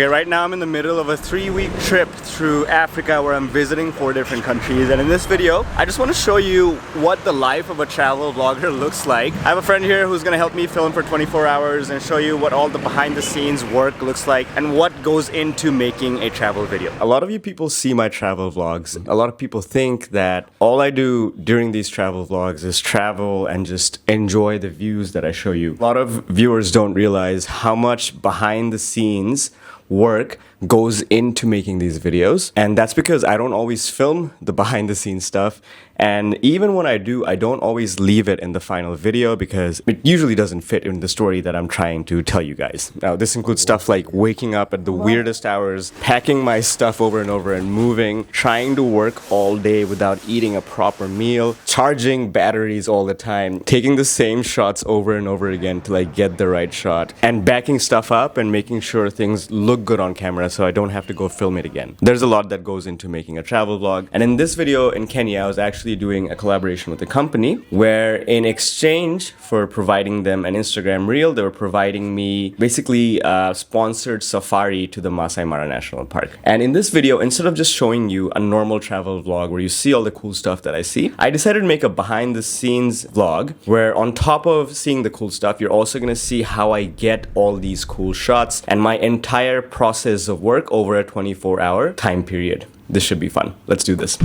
Okay, right now I'm in the middle of a 3-week trip through Africa where I'm visiting 4 different countries, and in this video I just want to show you what the life of a travel vlogger looks like. I have a friend here who's going to help me film for 24 hours and show you what all the behind the scenes work looks like and what goes into making a travel video. A lot of you people see my travel vlogs. A lot of people think that all I do during these travel vlogs is travel and just enjoy the views that I show you. A lot of viewers don't realize how much behind the scenes work goes into making these videos, and that's because I don't always film the behind the scenes stuff, and even when I do, I don't always leave it in the final video because it usually doesn't fit in the story that I'm trying to tell you guys. Now this includes stuff like waking up at the weirdest hours, packing my stuff over and over and moving, trying to work all day without eating a proper meal, charging batteries all the time, taking the same shots over and over again till I get the right shot, and backing stuff up and making sure things look good on camera so I don't have to go film it again. There's a lot that goes into making a travel vlog, and in this video in Kenya I was actually doing a collaboration with a company where in exchange for providing them an Instagram reel, they were providing me basically a sponsored safari to the Masai Mara National Park. And in this video, instead of just showing you a normal travel vlog where you see all the cool stuff that I see, I decided to make a behind the scenes vlog where on top of seeing the cool stuff, you're also going to see how I get all these cool shots and my entire process of work over a 24-hour time period. This should be fun. Let's do this.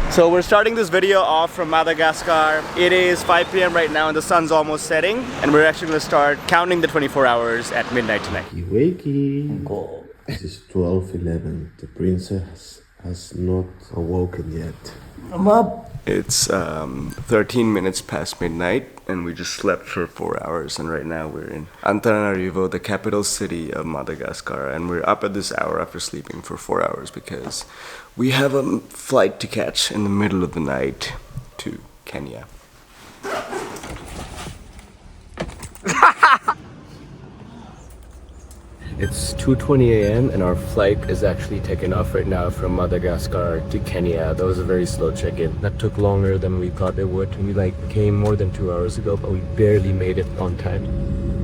So we're starting this video off from Madagascar. It is 5 p.m. right now and the sun's almost setting, and we're actually going to start counting the 24 hours at midnight tonight. Wakey. It is 12:11. The princess has not awoken yet. I'm up. It's 13 minutes past midnight and we just slept for 4 hours, and right now we're in Antananarivo, the capital city of Madagascar, and we're up at this hour after sleeping for 4 hours because we have a flight to catch in the middle of the night to Kenya. It's 2:20 a.m. and our flight is actually taking off right now from Madagascar to Kenya. That was a very slow check-in. That took longer than we thought it would. We came more than 2 hours ago, but we barely made it on time.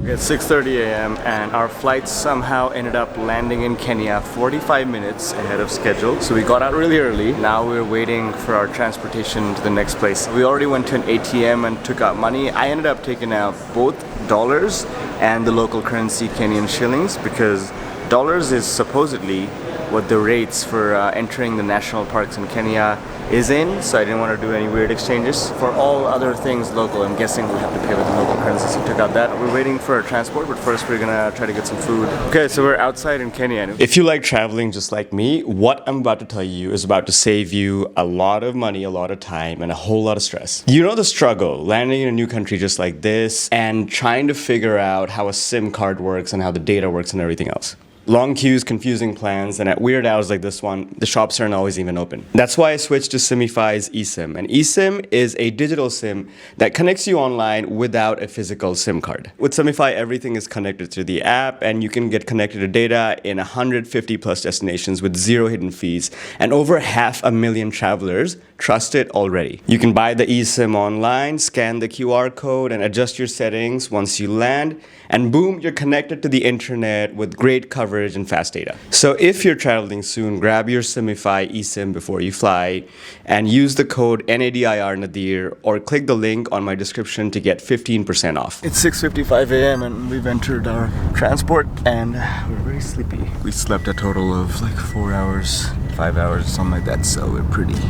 It's 6:30 a.m. and our flight somehow ended up landing in Kenya 45 minutes ahead of schedule. So we got out really early. Now we're waiting for our transportation to the next place. We already went to an ATM and took out money. I ended up taking out both dollars and the local currency Kenyan shillings because dollars is supposedly what the rates for entering the national parks in Kenya is in, so I didn't want to do any weird exchanges. For all other things local, I'm guessing we'll have to pay with the local currency, so we took out that. We're waiting for our transport, but first we're gonna try to get some food. Okay, so we're outside in Kenya. If you like traveling just like me, what I'm about to tell you is about to save you a lot of money, a lot of time, and a whole lot of stress. You know the struggle, landing in a new country just like this, and trying to figure out how a SIM card works and how the data works and everything else. Long queues, confusing plans, and at weird hours like this one, the shops aren't always even open. That's why I switched to Simify's eSIM. And eSIM is a digital SIM that connects you online without a physical SIM card. With Simify, everything is connected to the app, and you can get connected to data in 150 plus destinations with 0 hidden fees, and over 500,000 travelers trust it already. You can buy the eSIM online, scan the QR code, and adjust your settings once you land, and boom, you're connected to the internet with great coverage and fast data. So if you're traveling soon, grab your Simify eSIM before you fly and use the code NADIR Nadir or click the link on my description to get 15% off. It's 6:55 a.m. and we've entered our transport and we're very sleepy. We slept a total of 4 hours, 5 hours, something like that, so we're pretty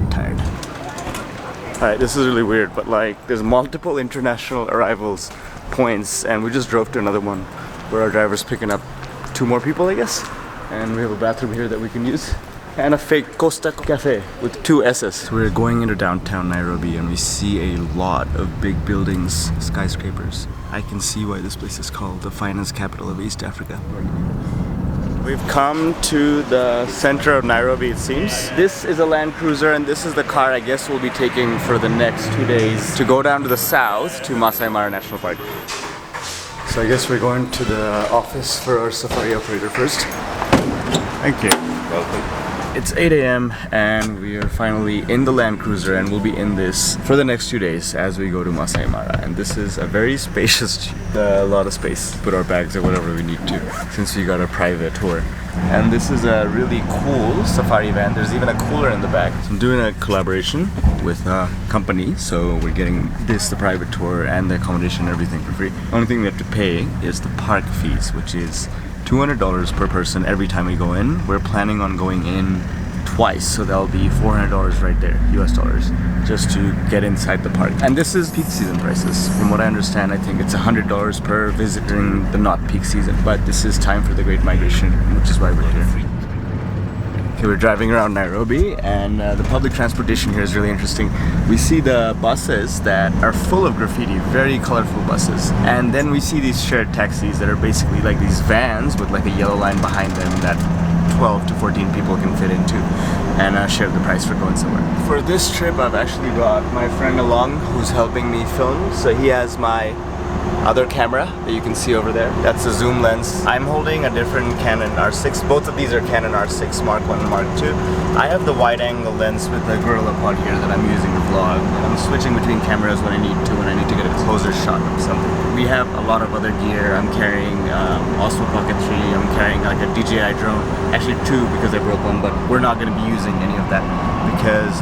tired. Alright, this is really weird, but there's multiple international arrivals points and we just drove to another one where our driver's picking up 2 more people, I guess, and we have a bathroom here that we can use and a fake Costa Cafe with 2 S's. We're going into downtown Nairobi and we see a lot of big buildings, skyscrapers. I can see why this place is called the finance capital of East Africa. We've come to the center of Nairobi, it seems. This is a Land Cruiser and this is the car I guess we'll be taking for the next 2 days to go down to the south to Masai Mara National Park. So I guess we're going to the office for our safari operator first. Thank you. Welcome. It's 8 a.m. and we are finally in the Land Cruiser, and we'll be in this for the next 2 days as we go to Masai Mara. And this is a very spacious Jeep. A lot of space. Put our bags or whatever we need to, since we got a private tour. And this is a really cool safari van. There's even a cooler in the back. So I'm doing a collaboration with a company, so we're getting this, the private tour, and the accommodation and everything for free. The only thing we have to pay is the park fees, which is $200 per person every time we go in. We're planning on going in twice, so that'll be $400 right there, US dollars, just to get inside the park. And this is peak season prices. From what I understand, I think it's $100 per visit during the not peak season, but this is time for the Great Migration, which is why we're here. Okay, we're driving around Nairobi, and the public transportation here is really interesting. We see the buses that are full of graffiti, very colorful buses. And then we see these shared taxis that are basically like these vans with like a yellow line behind them that 12 to 14 people can fit into, and share the price for going somewhere. For this trip, I've actually brought my friend along who's helping me film. So he has my other camera that you can see over there. That's a zoom lens. I'm holding a different Canon R6. Both of these are Canon R6 Mark 1 and Mark 2. I have the wide angle lens with the Gorilla Pod here that I'm using to vlog. And I'm switching between cameras when I need to get a closer shot of something. We have a lot of other gear. I'm carrying Osmo Pocket 3. I'm carrying like a DJI drone. Actually 2 because I broke one, but we're not going to be using any of that because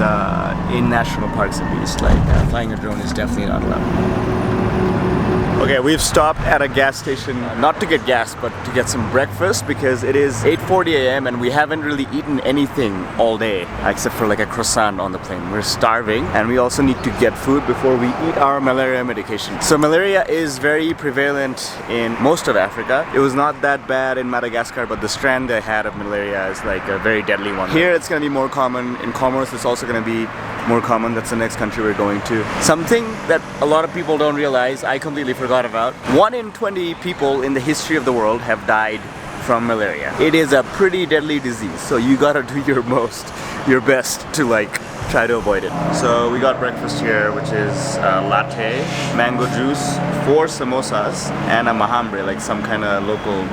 in national parks at least, like flying a drone is definitely not allowed. Okay, we've stopped at a gas station, not to get gas, but to get some breakfast because it is 8:40 a.m. and we haven't really eaten anything all day, except for like a croissant on the plane. We're starving, and we also need to get food before we eat our malaria medication. So malaria is very prevalent in most of Africa. It was not that bad in Madagascar, but the strand they had of malaria is like a very deadly one. Here it's going to be more common. In Comoros it's also going to be more common. That's the next country we're going to. Something that a lot of people don't realize, I completely forgot about. 1 in 20 people in the history of the world have died from malaria. It is a pretty deadly disease, so you gotta do your best to like try to avoid it. So we got breakfast here, which is latte, mango juice, 4 samosas, and a mahambre, like some kind of local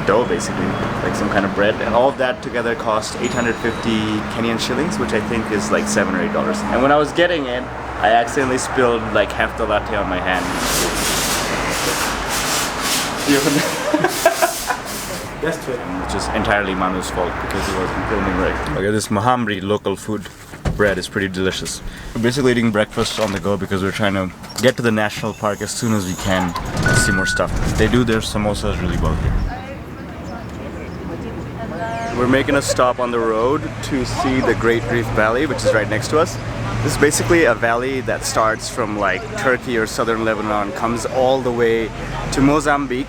dough basically, like some kind of bread, and all of that together cost 850 Kenyan shillings, which I think is like $7 or $8. And when I was getting it, I accidentally spilled like half the latte on my hand. That's it. Which is entirely Manu's fault because he wasn't filming right. Okay, this mahamri local food bread is pretty delicious. We're basically eating breakfast on the go because we're trying to get to the national park as soon as we can to see more stuff. They do their samosas really well here. We're making a stop on the road to see the Great Reef Valley, which is right next to us. This is basically a valley that starts from like Turkey or southern Lebanon, comes all the way to Mozambique.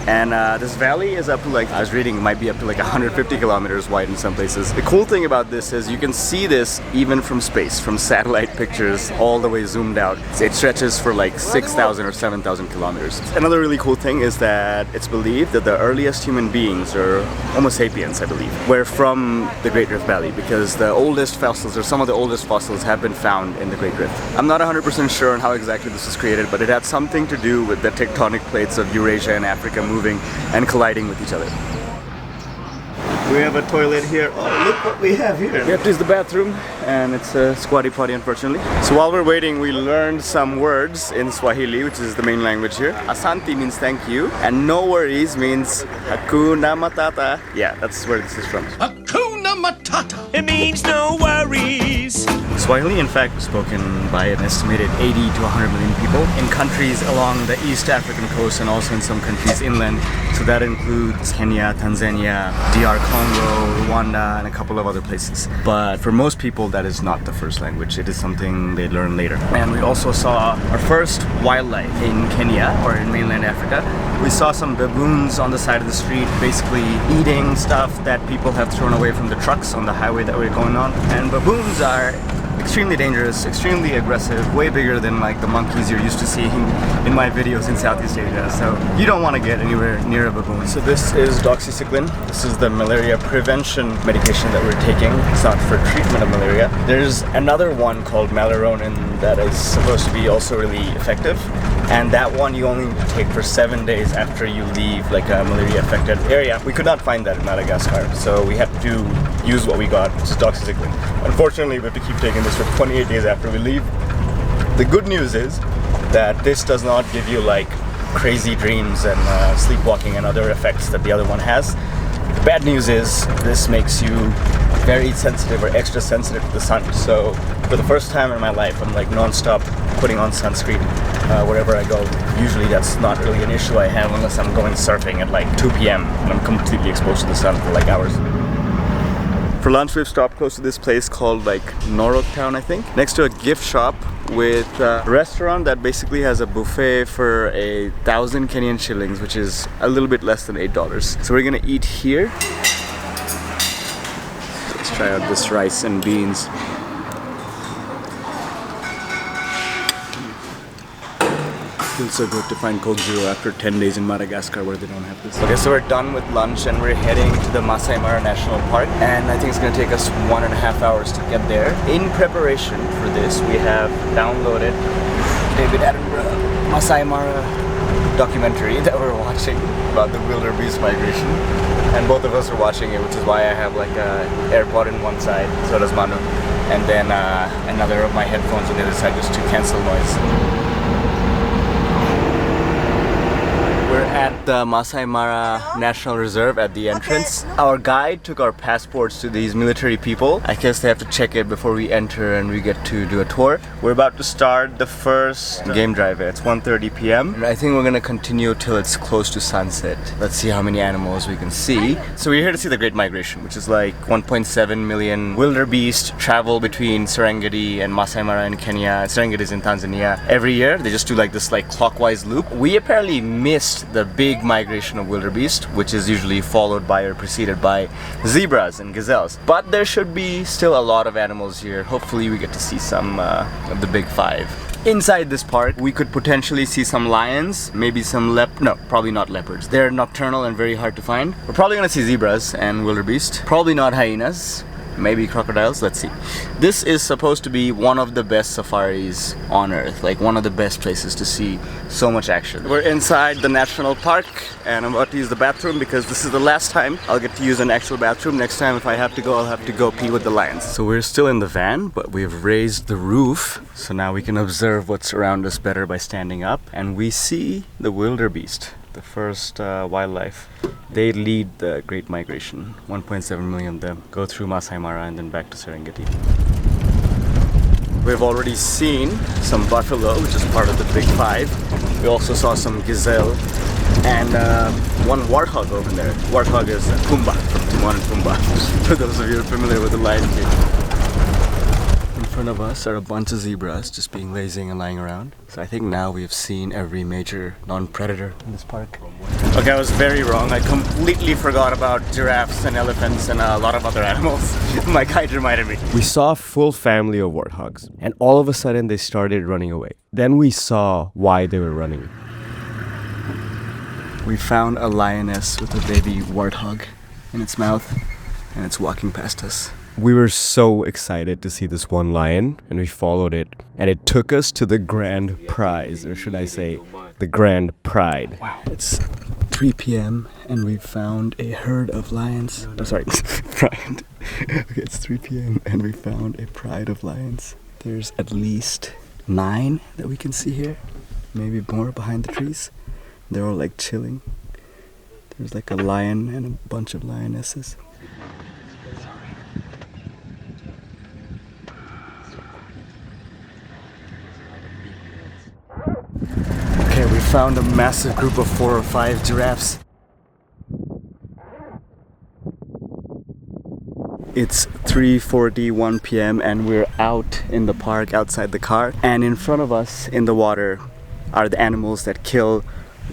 And this valley is up to like, I was reading, it might be up to like 150 kilometers wide in some places. The cool thing about this is you can see this even from space, from satellite pictures, all the way zoomed out. It stretches for like 6,000 or 7,000 kilometers. Another really cool thing is that it's believed that the earliest human beings, or Homo sapiens I believe, were from the Great Rift Valley because the oldest fossils, or some of the oldest fossils, have been found in the Great Rift. I'm not 100% sure on how exactly this was created, but it had something to do with the tectonic plates of Eurasia and Africa moving and colliding with each other. We have a toilet here. Oh, look what we have here. We have to use the bathroom, and it's a squatty potty, unfortunately. So while we're waiting, we learned some words in Swahili, which is the main language here. Asante means thank you, and no worries means Hakuna Matata. Yeah, that's where this is from. Hakuna Matata. It means no worries. Swahili, in fact, is spoken by an estimated 80 to 100 million people in countries along the East African coast and also in some countries inland. So that includes Kenya, Tanzania, DR Congo, Rwanda, and a couple of other places. But for most people, that is not the first language. It is something they learn later. And we also saw our first wildlife in Kenya, or in mainland Africa. We saw some baboons on the side of the street, basically eating stuff that people have thrown away from the trucks on the highway that we're going on. And baboons are extremely dangerous, extremely aggressive, way bigger than like the monkeys you're used to seeing in my videos in Southeast Asia. So you don't want to get anywhere near a baboon. So this is doxycycline. This is the malaria prevention medication that we're taking. It's not for treatment of malaria. There's another one called Malaronin that is supposed to be also really effective. and that one you only need to take for 7 days after you leave like a malaria affected area. We could not find that in Madagascar, so we had to use what we got, which is doxycycline. Unfortunately, we have to keep taking this for 28 days after we leave. The good news is that this does not give you like crazy dreams and sleepwalking and other effects that the other one has. The bad news is this makes you very sensitive or extra sensitive to the sun. So for the first time in my life, I'm like non-stop putting on sunscreen wherever I go. Usually that's not really an issue I have unless I'm going surfing at like 2 p.m. and I'm completely exposed to the sun for like hours. For lunch, we've stopped close to this place called like Norok Town, I think, next to a gift shop with a restaurant that basically has a buffet for 1,000 Kenyan shillings, which is a little bit less than $8. So we're gonna eat here. Let's try out this rice and beans. Feels so good to find Coke Zero after 10 days in Madagascar where they don't have this. Okay, so we're done with lunch and we're heading to the Masai Mara National Park, and I think it's gonna take us 1.5 hours to get there. In preparation for this, we have downloaded David Attenborough Masai Mara documentary that we're watching about the wildebeest migration, and both of us are watching it, which is why I have like a AirPod in one side, so does Manu, and then another of my headphones on the other side just to cancel noise. We're at the Masai Mara National Reserve at the entrance. Our guide took our passports to these military people. I guess they have to check it before we enter and we get to do a tour. We're about to start the first game drive. It's 1:30 p.m. and I think we're gonna continue till it's close to sunset. Let's see how many animals we can see. So we're here to see the Great Migration, which is like 1.7 million wildebeest travel between Serengeti and Masai Mara in Kenya. Serengeti is in Tanzania. Every year they just do like this like clockwise loop. We apparently missed the big migration of wildebeest, which is usually followed by or preceded by zebras and gazelles. But there should be still a lot of animals here. Hopefully we get to see some of the big five. Inside this park, we could potentially see some lions, maybe some no, probably not leopards. They're nocturnal and very hard to find. We're probably gonna see zebras and wildebeest. Probably not hyenas. Maybe crocodiles, let's see. This is supposed to be one of the best safaris on earth, like one of the best places to see so much action. We're inside the national park and I'm about to use the bathroom because this is the last time I'll get to use an actual bathroom. Next time if I have to go, I'll have to go pee with the lions. So we're still in the van, but we've raised the roof, so now we can observe what's around us better by standing up, and we see the wildebeest, the first wildlife. They lead the Great Migration. 1.7 million of them go through Masai Mara and then back to Serengeti. We've already seen some buffalo, which is part of the big five. We also saw some gazelle and one warthog over there. Warthog is Pumbaa from Timon and Pumbaa, for those of you who are familiar with the Lion King. In front of us are a bunch of zebras just being lazy and lying around. So I think now we've seen every major non-predator in this park. Okay, I was very wrong. I completely forgot about giraffes and elephants and a lot of other animals. My guide reminded me. We saw a full family of warthogs, and all of a sudden they started running away. Then we saw why they were running. We found a lioness with a baby warthog in its mouth, and it's walking past us. We were so excited to see this one lion, and we followed it, and it took us to the grand prize, or should I say, the grand pride. Wow, it's 3 p.m. and we've found a herd of lions. Oh, sorry, pride. Okay, it's 3 p.m. and we found a pride of lions. There's at least 9 that we can see here, maybe more behind the trees. They're all like chilling. There's like a lion and a bunch of lionesses. Okay, we found a massive group of 4 or 5 giraffes. It's 3:41 p.m. and we're out in the park outside the car, and in front of us in the water are the animals that kill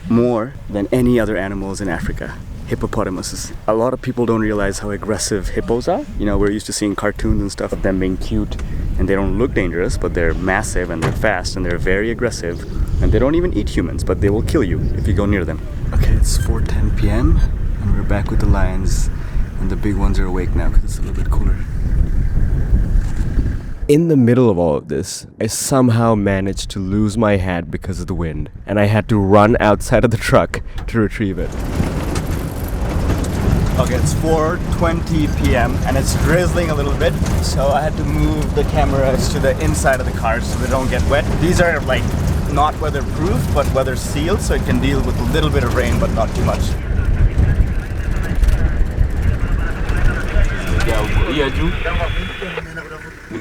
more than any other animals in Africa. Hippopotamuses. A lot of people don't realize how aggressive hippos are. You know, we're used to seeing cartoons and stuff of them being cute and they don't look dangerous, but they're massive and they're fast and they're very aggressive, and they don't even eat humans, but they will kill you if you go near them. Okay, it's 4:10 p.m. and we're back with the lions, and the big ones are awake now because it's a little bit cooler. In the middle of all of this, I somehow managed to lose my hat because of the wind, and I had to run outside of the truck to retrieve it. Okay, it's 4:20 p.m. and it's drizzling a little bit, so I had to move the cameras to the inside of the car so they don't get wet. These are like not weatherproof, but weather sealed, so it can deal with a little bit of rain, but not too much.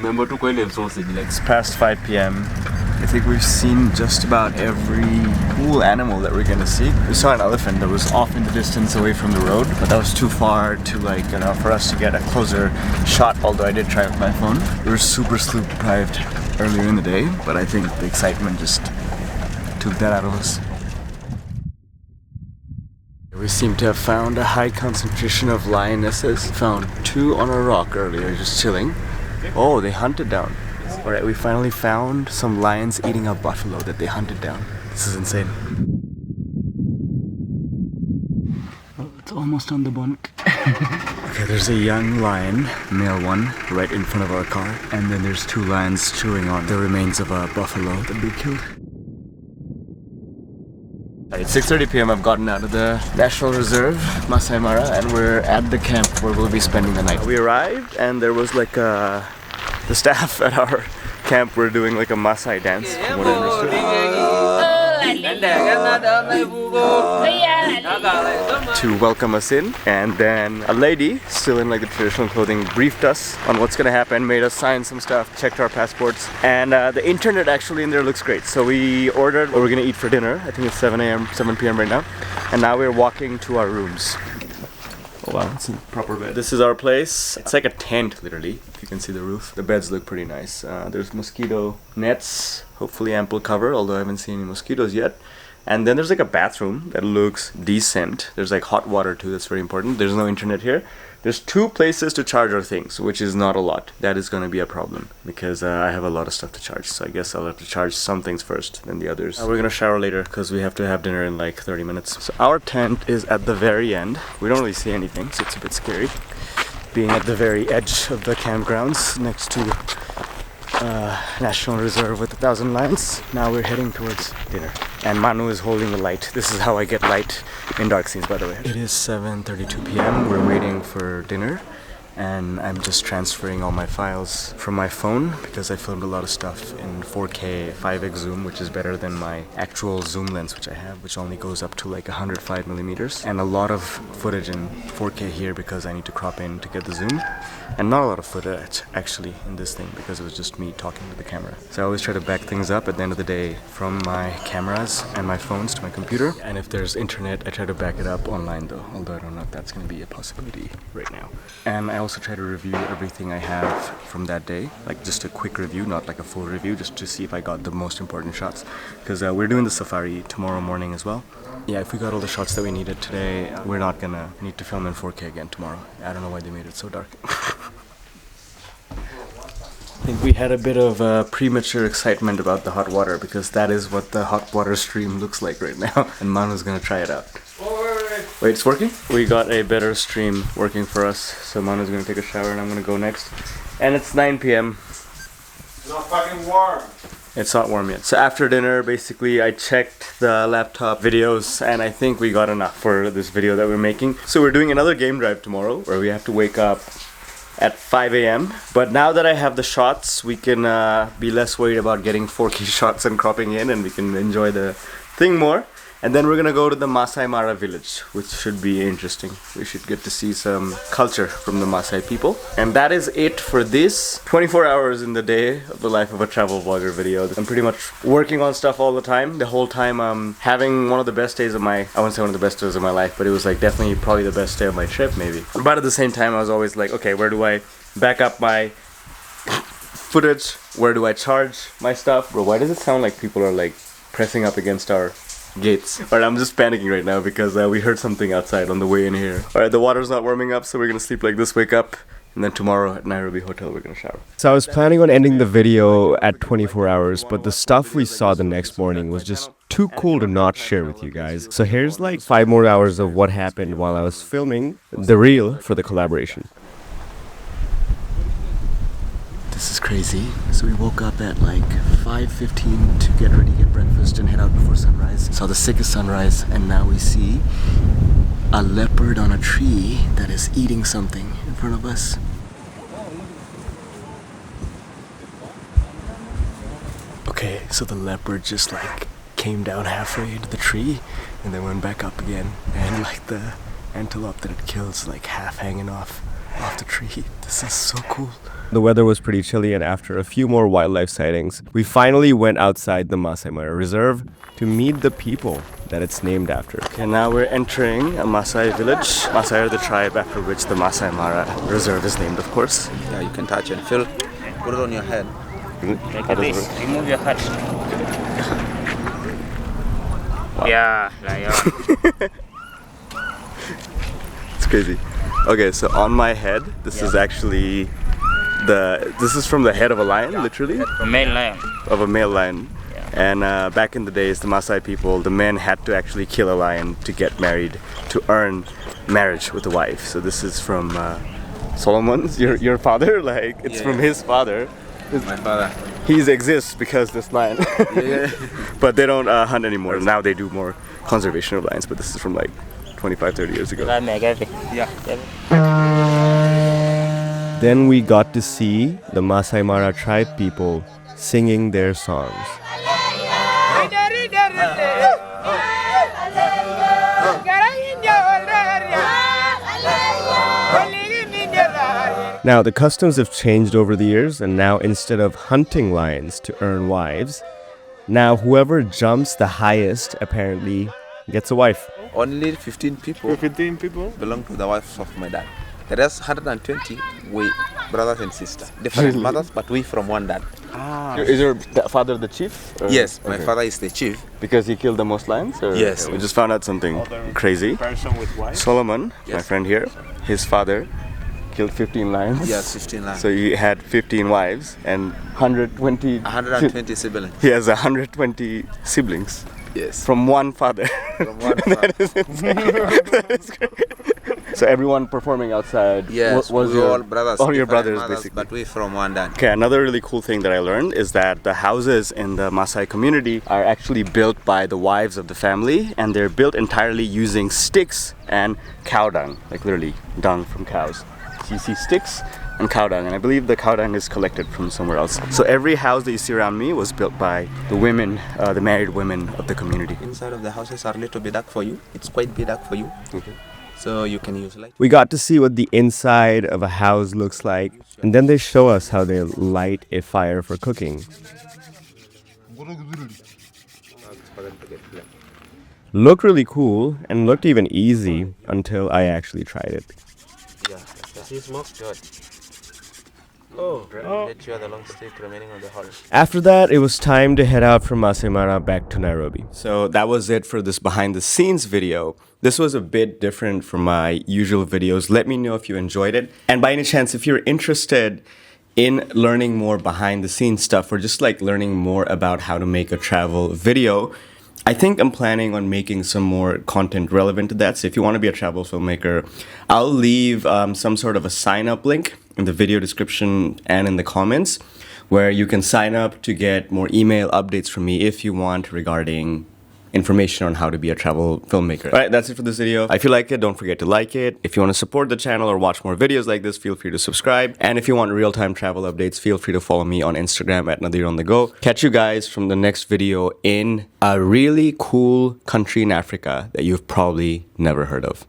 It's past 5 p.m. I think we've seen just about every cool animal that we're gonna see. We saw an elephant that was off in the distance away from the road, but that was too far to like, you know, for us to get a closer shot, although I did try with my phone. We were super sleep deprived earlier in the day, but I think the excitement just took that out of us. We seem to have found a high concentration of lionesses. Found 2 on a rock earlier, just chilling. Oh, they hunted down. Alright, we finally found some lions eating a buffalo that they hunted down. This is insane. Oh, it's almost on the bunk. Okay, there's a young lion, male one, right in front of our car. And then there's 2 lions chewing on the remains of a buffalo that we killed. It's 6:30 p.m. I've gotten out of the National Reserve, Masai Mara, and we're at the camp where we'll be spending the night. We arrived and there was like the staff at our camp were doing like a Masai dance, from what I understood. To welcome us in, and then a lady, still in like the traditional clothing, briefed us on what's gonna happen, made us sign some stuff, checked our passports, and the internet actually in there looks great. So we ordered what we're gonna eat for dinner. I think it's 7 p.m. right now, and now we're walking to our rooms. Oh wow, it's a proper bed. This is our place. It's like a tent, literally, if you can see the roof. The beds look pretty nice. There's mosquito nets, hopefully ample cover, although I haven't seen any mosquitoes yet. And then there's like a bathroom that looks decent. There's like hot water too, that's very important. There's no internet here. There's 2 places to charge our things, which is not a lot. That is gonna be a problem because I have a lot of stuff to charge. So I guess I'll have to charge some things first, then the others. We're gonna shower later because we have to have dinner in like 30 minutes. So our tent is at the very end. We don't really see anything, so it's a bit scary. Being at the very edge of the campgrounds next to National Reserve with 1,000 lions. Now we're heading towards dinner. And Manu is holding the light. This is how I get light in dark scenes, by the way. It is 7:32 p.m. We're waiting for dinner. And I'm just transferring all my files from my phone because I filmed a lot of stuff in 4K 5x zoom, which is better than my actual zoom lens, which I have, which only goes up to like 105 millimeters, and a lot of footage in 4K here because I need to crop in to get the zoom, and not a lot of footage actually in this thing because it was just me talking to the camera. So I always try to back things up at the end of the day from my cameras and my phones to my computer, and if there's internet I try to back it up online though, although I don't know if that's going to be a possibility right now. And I also try to review everything I have from that day, like just a quick review, not like a full review, just to see if I got the most important shots, because we're doing the safari tomorrow morning as well. Yeah, if we got all the shots that we needed today, we're not gonna need to film in 4K again tomorrow. I don't know why they made it so dark. I think we had a bit of premature excitement about the hot water because that is what the hot water stream looks like right now, and Manu's gonna try it out. Wait, it's working? We got a better stream working for us, so Manu's gonna take a shower and I'm gonna go next. And it's 9 p.m. It's not fucking warm. It's not warm yet. So after dinner, basically, I checked the laptop videos and I think we got enough for this video that we're making. So we're doing another game drive tomorrow where we have to wake up at 5 a.m. But now that I have the shots, we can be less worried about getting 4K shots and cropping in, and we can enjoy the thing more. And then we're gonna go to the Masai Mara village, which should be interesting. We should get to see some culture from the Masai people. And that is it for this 24 hours in the day of the life of a travel vlogger video. I'm pretty much working on stuff all the time. The whole time I'm having one of the best days of my, I wouldn't say one of the best days of my life, but it was like definitely probably the best day of my trip maybe. But at the same time I was always like, okay, where do I back up my footage? Where do I charge my stuff? Bro, why does it sound like people are like pressing up against our gates? Alright, I'm just panicking right now because we heard something outside on the way in here. Alright, the water's not warming up, so we're gonna sleep like this, wake up, and then tomorrow at Nairobi hotel we're gonna shower. So I was planning on ending the video at 24 hours, but the stuff we saw the next morning was just too cool to not share with you guys. So here's like 5 more hours of what happened while I was filming the reel for the collaboration. This is crazy. crazy. So we woke up at like 5:15 to get ready, get breakfast, and head out before sunrise. Saw the sickest sunrise, and now we see a leopard on a tree that is eating something in front of us. Okay, so the leopard just like came down halfway into the tree and then went back up again, and like the antelope that it killed is like half hanging off the tree. This is so cool. The weather was pretty chilly, and after a few more wildlife sightings, we finally went outside the Masai Mara Reserve to meet the people that it's named after. Okay, now we're entering a Masai village. Masai are the tribe after which the Masai Mara Reserve is named, of course. Yeah, you can touch and feel. Put it on your head. Like this. Remove your hat. Yeah, lion. It's crazy. Okay, so on my head, this is actually this is from the head of a lion, literally. A male lion. Of a male lion. Yeah. And back in the days, the Maasai people, the men had to actually kill a lion to get married, to earn marriage with the wife. So this is from Solomon's, your father? Like, it's from his father. My father. He exists because this lion. Yeah. But they don't hunt anymore. Now they do more conservation of lions, but this is from like 25, 30 years ago. Yeah. Then we got to see the Masai Mara tribe people singing their songs. Now, the customs have changed over the years, and now instead of hunting lions to earn wives, now whoever jumps the highest apparently gets a wife. Only 15 people. 15 people? Belong to the wives of my dad. The rest 120 we brothers and sisters. Different mothers, but we from one dad. Is your father the chief? Or? Yes, my Okay. father is the chief. Because he killed the most lions? Or? Yes. We just found out something crazy. Solomon, my Yes. friend here, his father killed 15 lions. Yes, 15 lions. So he had 15 wives and 120. 120 siblings. He has 120 siblings Yes. from one father. From one father. That is insane. That is great. So everyone performing outside Yes, was we your, all brothers. all your different brothers, mothers, basically. But we from one dad. Okay, another really cool thing that I learned is that the houses in the Maasai community are actually built by the wives of the family, and they're built entirely using sticks and cow dung, like literally dung from cows. So you see sticks and cow dung, and I believe the cow dung is collected from somewhere else. So every house that you see around me was built by the women, the married women of the community. Inside of the houses are a little bit dark for you. It's quite bit dark for you. Okay. So you can use light. We got to see what the inside of a house looks like, and then they show us how they light a fire for cooking. Looked really cool and looked even easy until I actually tried it. Yeah. See smoke, good. Oh. Let you the long stick remaining on the heart. After that, it was time to head out from Masai Mara back to Nairobi. So that was it for this behind the scenes video. This was a bit different from my usual videos. Let me know if you enjoyed it. And by any chance, if you're interested in learning more behind the scenes stuff, or just like learning more about how to make a travel video, I think I'm planning on making some more content relevant to that. So if you want to be a travel filmmaker, I'll leave some sort of a sign up link in the video description and in the comments, where you can sign up to get more email updates from me if you want, regarding information on how to be a travel filmmaker. All right, that's it for this video. If you like it, don't forget to like it. If you want to support the channel or watch more videos like this, feel free to subscribe. And if you want real-time travel updates, feel free to follow me on Instagram at Nadir on the go. Catch you guys from the next video in a really cool country in Africa that you've probably never heard of.